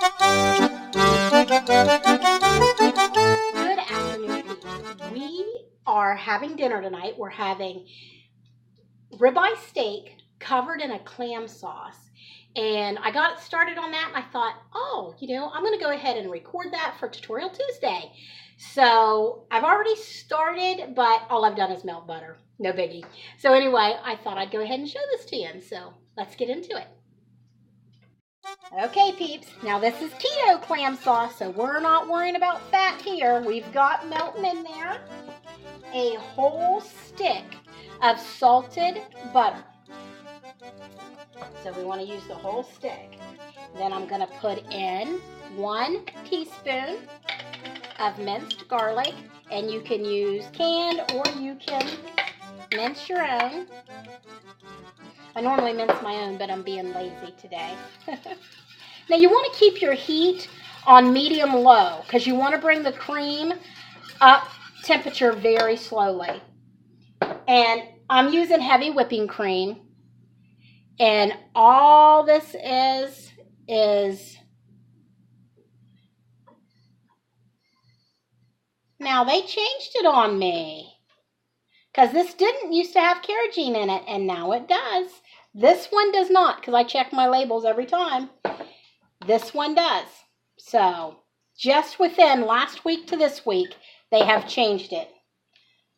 Good afternoon, peeps. We are having dinner tonight. We're having ribeye steak covered in a clam sauce. And I got started on that and I thought, oh, I'm going to go ahead and record that for Tutorial Tuesday. So I've already started, but all I've done is melt butter. No biggie. So anyway, I thought I'd go ahead and show this to you. And so let's get into it. Okay, peeps, now this is keto clam sauce, so we're not worrying about fat here. We've got melting in there a whole stick of salted butter. So we want to use the whole stick. Then I'm going to put in 1 teaspoon of minced garlic, and you can use canned or you can mince your own. I normally mince my own, but I'm being lazy today. Now you want to keep your heat on medium-low because you want to bring the cream up temperature very slowly. And I'm using heavy whipping cream. And all this is... Now they changed it on me. Because this didn't used to have carrageenan in it, and now it does. This one does not, because I check my labels every time. This one does. So, just within last week to this week, they have changed it.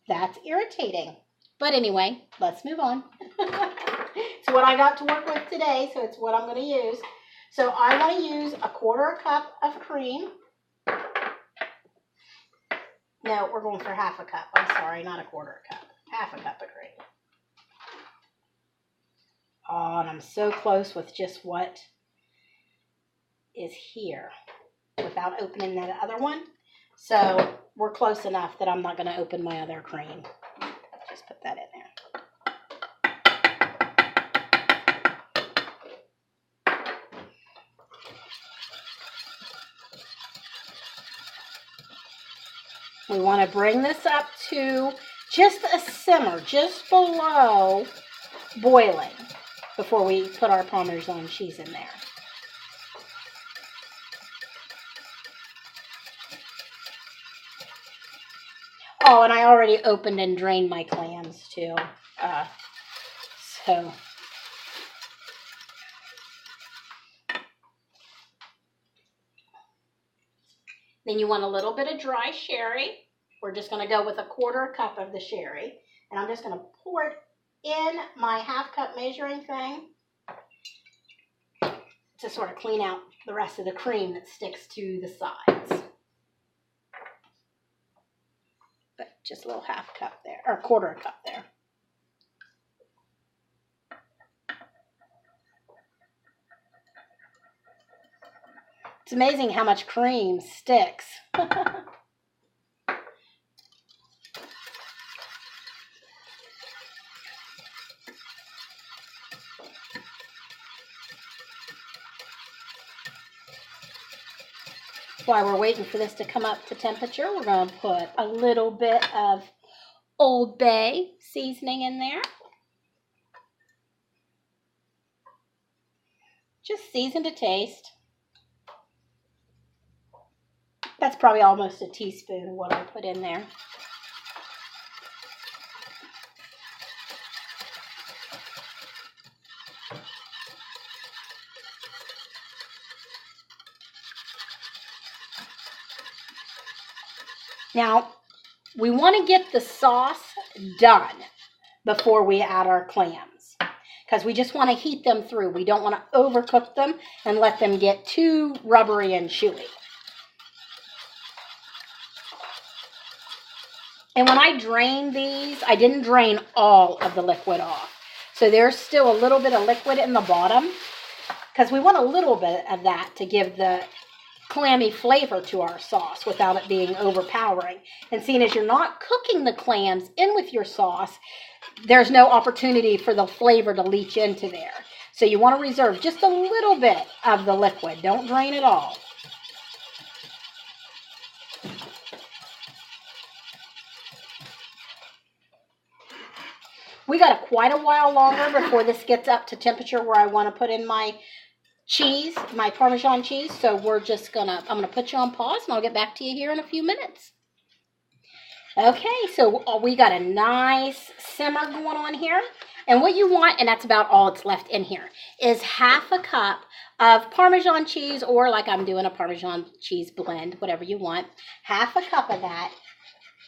That's irritating. But anyway, let's move on. It's what I got to work with today, so it's what I'm going to use. So, I want to use 1/4 cup of cream. No, we're going for 1/2 cup. I'm sorry, not 1/4 cup. 1/2 cup of cream. Oh, and I'm so close with just what is here without opening that other one. So we're close enough that I'm not going to open my other cream. Just put that in there. We want to bring this up to just a simmer, just below boiling before we put our Parmesan cheese in there. Oh, and I already opened and drained my clams too. Then you want a little bit of dry sherry. We're just going to go with 1/4 cup of the sherry. And I'm just going to pour it in my 1/2 cup measuring thing to sort of clean out the rest of the cream that sticks to the sides. But just a little 1/2 cup there, or 1/4 cup there. It's amazing how much cream sticks. While we're waiting for this to come up to temperature, we're going to put a little bit of Old Bay seasoning in there. Just season to taste. That's probably almost a teaspoon of what I put in there. Now, we want to get the sauce done before we add our clams because we just want to heat them through. We don't want to overcook them and let them get too rubbery and chewy. And when I drained these, I didn't drain all of the liquid off. So there's still a little bit of liquid in the bottom because we want a little bit of that to give the clammy flavor to our sauce without it being overpowering. And seeing as you're not cooking the clams in with your sauce, there's no opportunity for the flavor to leach into there. So you want to reserve just a little bit of the liquid. Don't drain it all. We got quite a while longer before this gets up to temperature where I want to put in my cheese, my Parmesan cheese. So we're just I'm gonna put you on pause and I'll get back to you here in a few minutes. Okay, so we got a nice simmer going on here. And what you want, and that's about all that's left in here, is half a cup of Parmesan cheese, or like I'm doing a Parmesan cheese blend, whatever you want. Half a cup of that.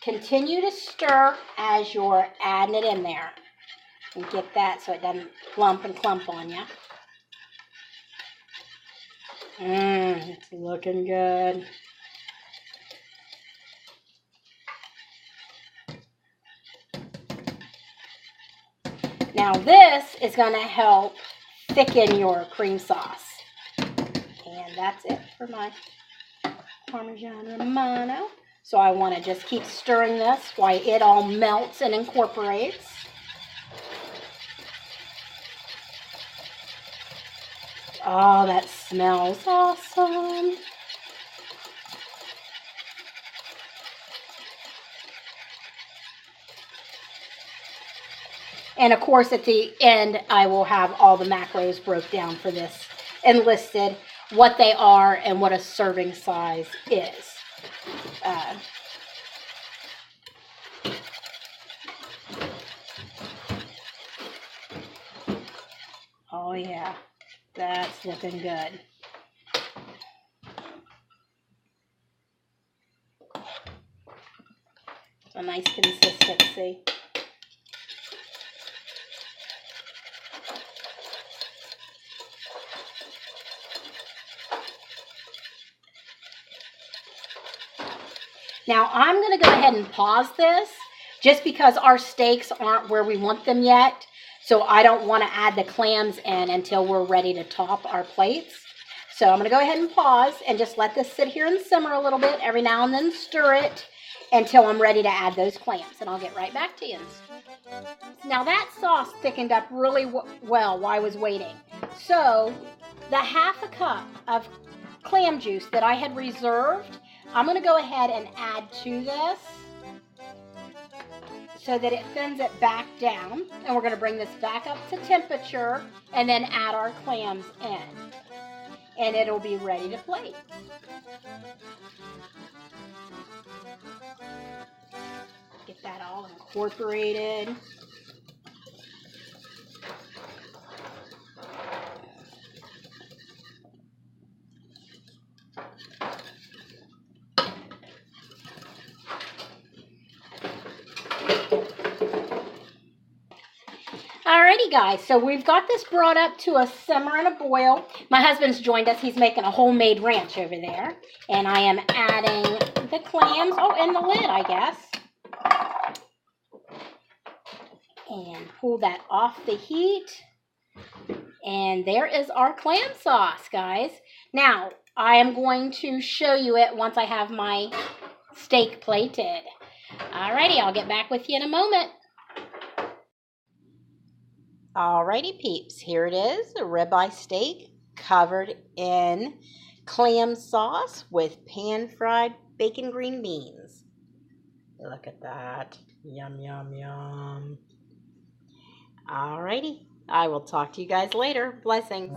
Continue to stir as you're adding it in there. And get that so it doesn't lump and clump on you. It's looking good. Now this is going to help thicken your cream sauce. And that's it for my Parmesan Romano. So I want to just keep stirring this while it all melts and incorporates. Oh, that smells awesome. And of course, at the end, I will have all the macros broke down for this and listed what they are and what a serving size is. Oh yeah, that's looking good. It's a nice consistency. Now I'm going to go ahead and pause this just because our steaks aren't where we want them yet. So I don't want to add the clams in until we're ready to top our plates. So I'm going to go ahead and pause and just let this sit here and simmer a little bit. Every now and then stir it until I'm ready to add those clams. And I'll get right back to you. Now that sauce thickened up really well while I was waiting. So the half a cup of clam juice that I had reserved, I'm going to go ahead and add to this so that it thins it back down. And we're going to bring this back up to temperature and then add our clams in. And it'll be ready to plate. Get that all incorporated. Alrighty guys, so we've got this brought up to a simmer and a boil. My husband's joined us. He's making a homemade ranch over there. And I am adding the clams. Oh, and the lid, I guess. And pull that off the heat. And there is our clam sauce, guys. Now, I am going to show you it once I have my steak plated. Alrighty, I'll get back with you in a moment. Alrighty, peeps, here it is, a ribeye steak covered in clam sauce with pan-fried bacon green beans. Look at that. Yum, yum, yum. Alrighty, I will talk to you guys later. Blessings.